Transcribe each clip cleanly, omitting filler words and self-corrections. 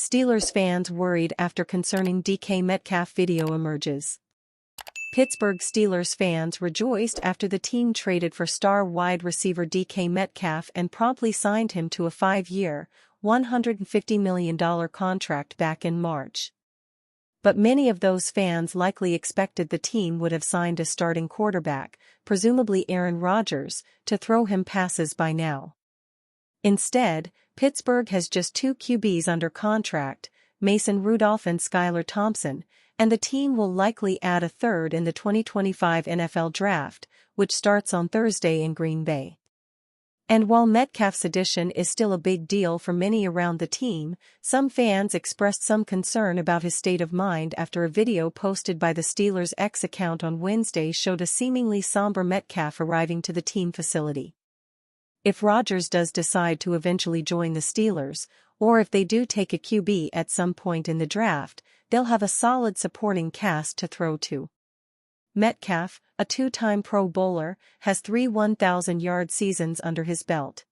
Steelers fans worried after concerning DK Metcalf video emerges. Pittsburgh Steelers fans rejoiced after the team traded for star wide receiver DK Metcalf and promptly signed him to a 5-year, $150 million contract back in March. But many of those fans likely expected the team would have signed a starting quarterback, presumably Aaron Rodgers, to throw him passes by now. Instead, Pittsburgh has just 2 QBs under contract, Mason Rudolph and Skylar Thompson, and the team will likely add a third in the 2025 NFL Draft, which starts on Thursday in Green Bay. And while Metcalf's addition is still a big deal for many around the team, some fans expressed some concern about his state of mind after a video posted by the Steelers' X account on Wednesday showed a seemingly somber Metcalf arriving to the team facility. If Rodgers does decide to eventually join the Steelers, or if they do take a QB at some point in the draft, they'll have a solid supporting cast to throw to. Metcalf, a 2-time Pro Bowler, has 3 1,000-yard seasons under his belt.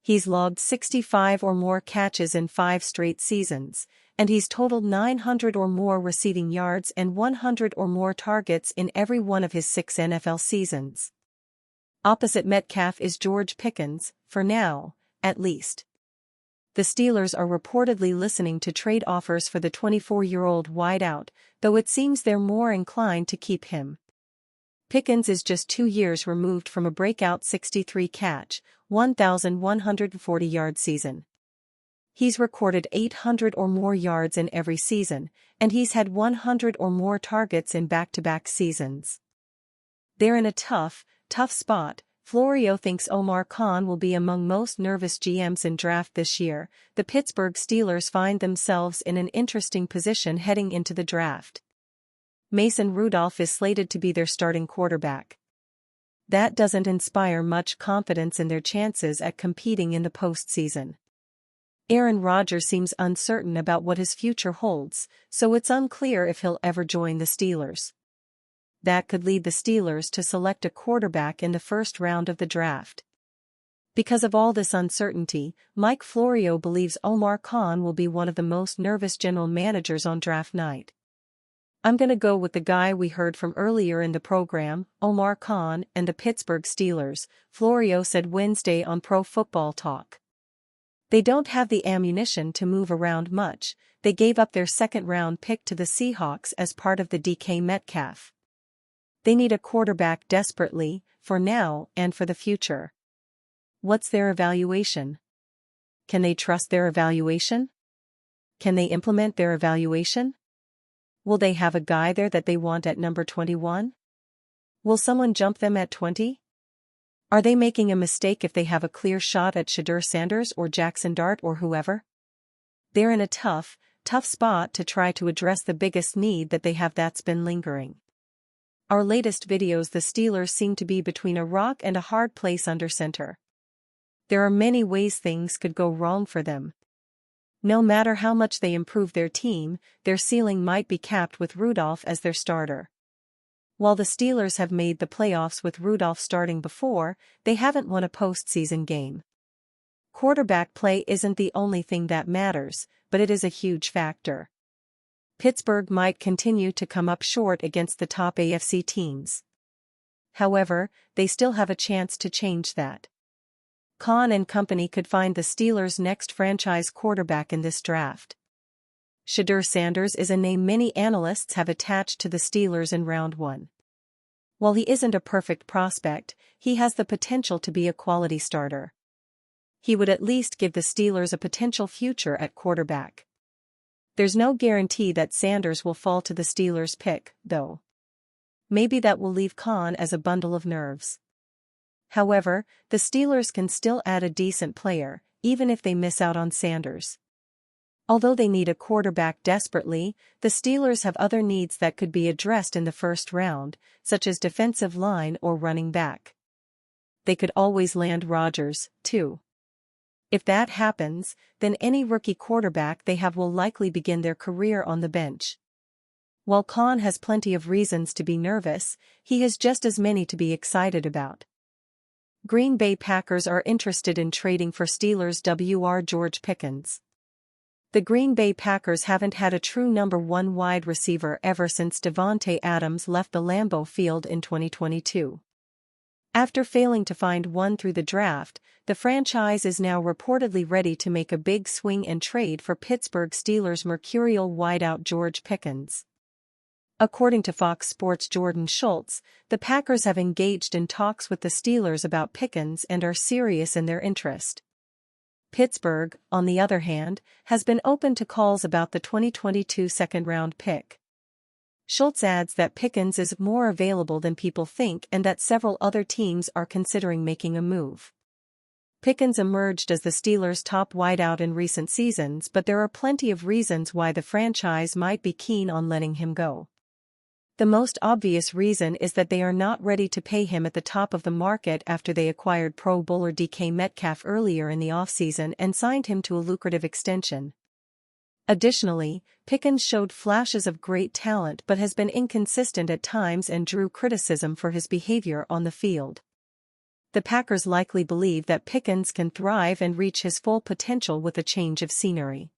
He's logged 65 or more catches in 5 straight seasons, and he's totaled 900 or more receiving yards and 100 or more targets in every one of his 6 NFL seasons. Opposite Metcalf is George Pickens, for now, at least. The Steelers are reportedly listening to trade offers for the 24-year-old wideout, though it seems they're more inclined to keep him. Pickens is just 2 years removed from a breakout 63-catch, 1,140-yard season. He's recorded 800 or more yards in every season, and he's had 100 or more targets in back-to-back seasons. They're in a tough spot. Florio thinks Omar Khan will be among most nervous GMs in draft this year. The Pittsburgh Steelers find themselves in an interesting position heading into the draft. Mason Rudolph is slated to be their starting quarterback. That doesn't inspire much confidence in their chances at competing in the postseason. Aaron Rodgers seems uncertain about what his future holds, so it's unclear if he'll ever join the Steelers. That could lead the Steelers to select a quarterback in the first round of the draft. Because of all this uncertainty, Mike Florio believes Omar Khan will be one of the most nervous general managers on draft night. "I'm gonna go with the guy we heard from earlier in the program, Omar Khan and the Pittsburgh Steelers," Florio said Wednesday on Pro Football Talk. They don't have the ammunition to move around much. They gave up their second-round pick to the Seahawks as part of the DK Metcalf. They need a quarterback desperately, for now and for the future. What's their evaluation? Can they trust their evaluation? Can they implement their evaluation? Will they have a guy there that they want at number 21? Will someone jump them at 20? Are they making a mistake if they have a clear shot at Shedeur Sanders or Jackson Dart or whoever? They're in a tough spot to try to address the biggest need that they have that's been lingering. Our latest videos, the Steelers seem to be between a rock and a hard place under center. There are many ways things could go wrong for them. No matter how much they improve their team, their ceiling might be capped with Rudolph as their starter. While the Steelers have made the playoffs with Rudolph starting before, they haven't won a postseason game. Quarterback play isn't the only thing that matters, but it is a huge factor. Pittsburgh might continue to come up short against the top AFC teams. However, they still have a chance to change that. Khan and company could find the Steelers' next franchise quarterback in this draft. Shedeur Sanders is a name many analysts have attached to the Steelers in round 1. While he isn't a perfect prospect, he has the potential to be a quality starter. He would at least give the Steelers a potential future at quarterback. There's no guarantee that Sanders will fall to the Steelers' pick, though. Maybe that will leave Khan as a bundle of nerves. However, the Steelers can still add a decent player, even if they miss out on Sanders. Although they need a quarterback desperately, the Steelers have other needs that could be addressed in the first round, such as defensive line or running back. They could always land Rodgers, too. If that happens, then any rookie quarterback they have will likely begin their career on the bench. While Khan has plenty of reasons to be nervous, he has just as many to be excited about. Green Bay Packers are interested in trading for Steelers' WR George Pickens. The Green Bay Packers haven't had a true number one wide receiver ever since Davante Adams left the Lambeau Field in 2022. After failing to find one through the draft, the franchise is now reportedly ready to make a big swing and trade for Pittsburgh Steelers mercurial wideout George Pickens. According to Fox Sports' Jordan Schultz, the Packers have engaged in talks with the Steelers about Pickens and are serious in their interest. Pittsburgh, on the other hand, has been open to calls about the 2022 second-round pick. Schultz adds that Pickens is more available than people think and that several other teams are considering making a move. Pickens emerged as the Steelers' top wideout in recent seasons, but there are plenty of reasons why the franchise might be keen on letting him go. The most obvious reason is that they are not ready to pay him at the top of the market after they acquired Pro Bowler DK Metcalf earlier in the offseason and signed him to a lucrative extension. Additionally, Pickens showed flashes of great talent but has been inconsistent at times and drew criticism for his behavior on the field. The Packers likely believe that Pickens can thrive and reach his full potential with a change of scenery.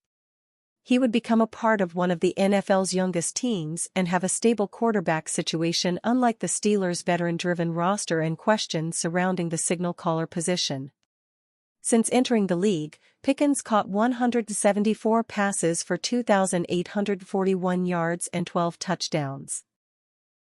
He would become a part of one of the NFL's youngest teams and have a stable quarterback situation unlike the Steelers' veteran-driven roster and questions surrounding the signal caller position. Since entering the league, Pickens caught 174 passes for 2,841 yards and 12 touchdowns.